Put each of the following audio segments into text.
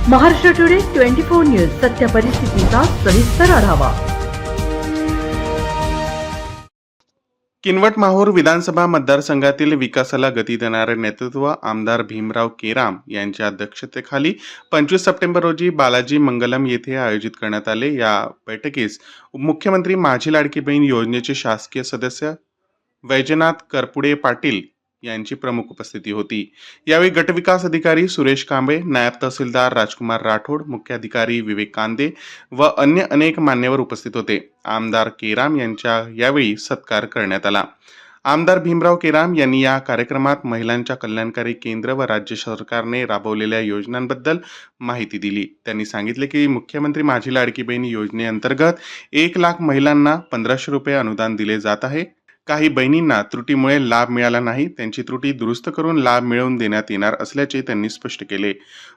Maharashtra today 24 news सत्य परिस्थितीचा सविस्तर आढावा। किनवट माहूर विधानसभा मतदारसंघातील विकासाला गती देणारे नेतृत्व आमदार भीमराव केराम यांच्या अध्यक्षतेखाली 25 सप्टेंबर रोजी बालाजी मंगलम येथे आयोजित करण्यात आले। या बैठकीस मुख्यमंत्री माझी लाडकी बहीण योजनेचे शासकीय सदस्य वैजनाथ करपुडे पाटील यांची प्रमुख उपस्थिती होती। यावेळी गटविकास अधिकारी सुरेश कांबळे, नायब तहसीलदार राजकुमार राठोड, मुख्य अधिकारी विवेक कांदे व अन्य अनेक मान्यवर उपस्थित होते। आमदार केराम यांच्या यावेळी सत्कार करण्यात आला। आमदार भीमराव केराम यांनी या कार्यक्रमात महिलांच्या कल्याणकारी केंद्र व राज्य सरकारने राबवलेल्या योजनांबद्दल माहिती दिली। त्यांनी सांगितले की मुख्यमंत्री माझी लाडकी बहीण योजनेअंतर्गत 1 लाख महिलांना 1500 रुपये अनुदान दिले जात आहे। काही बहिणींना त्रुटीमुळे लाभ मिळाला नाही, त्यांची त्रुटी दुरुस्त करून लाभ मिळवून देण्यात येणार असल्याचे त्यांनी स्पष्ट केले।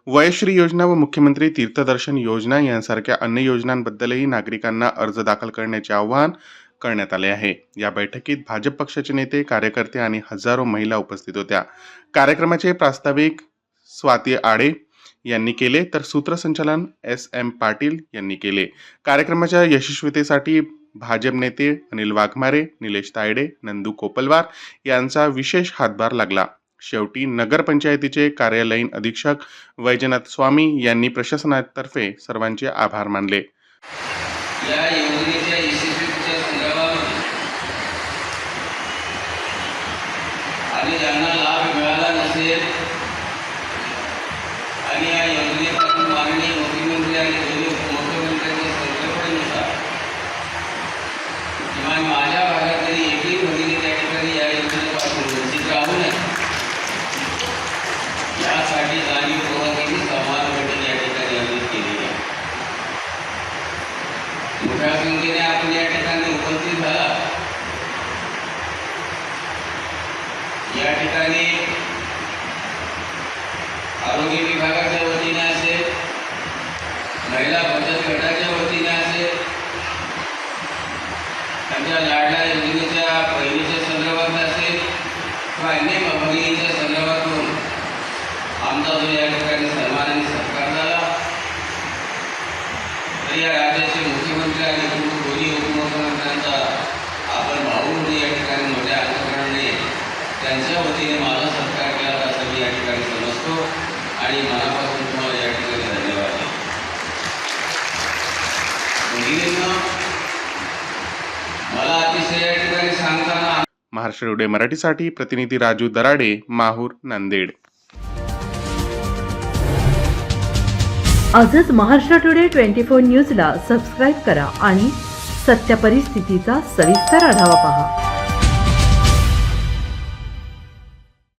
वयश्री योजना व मुख्यमंत्री तीर्थदर्शन योजना यांसारख्या अन्य योजनांबद्दलही नागरिकांना अर्ज दाखल करण्याचे आवाहन करण्यात आले आहे। या बैठकीत भाजप पक्षाचे नेते, कार्यकर्ते आणि हजारो महिला उपस्थित होत्या। कार्यक्रमाचे प्रास्ताविक स्वाती आडे यांनी केले तर सूत्रसंचालन SM पाटील यांनी केले। कार्यक्रमाच्या यशस्वीतेसाठी भाजप नेते अनिल वाघमारे, निलेश तायडे, नंदू कोपलवार यांचा विशेष हातभार लागला। शेवटी नगरपंचायतीचे कार्यालयीन अधीक्षक वैजनाथ स्वामी यांनी प्रशासनातर्फे सर्वांचे आभार मानले। या योजनेच्या यशस्वीतेच्या संदर्भात आणि ज्यांना लाभ मिळाला नसेल आणि या योजनेपासून माननीय मुख्यमंत्री आणि दोन्ही उपमुख्यमंत्र्यांच्या संकल्पनेनुसार किमान माझ्या भागातली एकही भगिनी त्या ठिकाणी या योजनेपासून वंचित राहू नये यासाठी जाणीवपूर्वक समाज बैठक या ठिकाणी आयोजित केलेली आहे। मोठ्या संख्येने आपण या ठिकाणी उपस्थित झाला। या ठिकाणी आरोग्य विभागाच्या वतीने असेल, महिला बचत गटाच्या वतीने असेल, त्यांच्या लाडल्या योजनेच्या बहिणीच्या संदर्भात असेल किंवा अन्य भगिनीच्या संदर्भातून आमचा जो या ठिकाणी सन्मान आणि सत्कार झाला, तर या राज्याचे मुख्यमंत्री आणि दोन्ही उपमुख्यमंत्र्यांचा आपण भाऊ म्हणून या ठिकाणी मोठ्या अंतकरणाने त्यांच्या वतीने माझा सत्कार केला असं मी या ठिकाणी समजतो आणि मनापासून तुम्हाला या ठिकाणी धन्यवाद देतो। मला अतिशय या ठिकाणी सांगताना महाराष्ट्र टुडे मराठीसाठी प्रतिनिधी राजू दराडे, माहूर, नांदेड। आजच महाराष्ट्र टुडे 24 न्यूजला सबस्क्राईब करा आणि सत्य परिस्थितीचा सविस्तर आढावा पहा।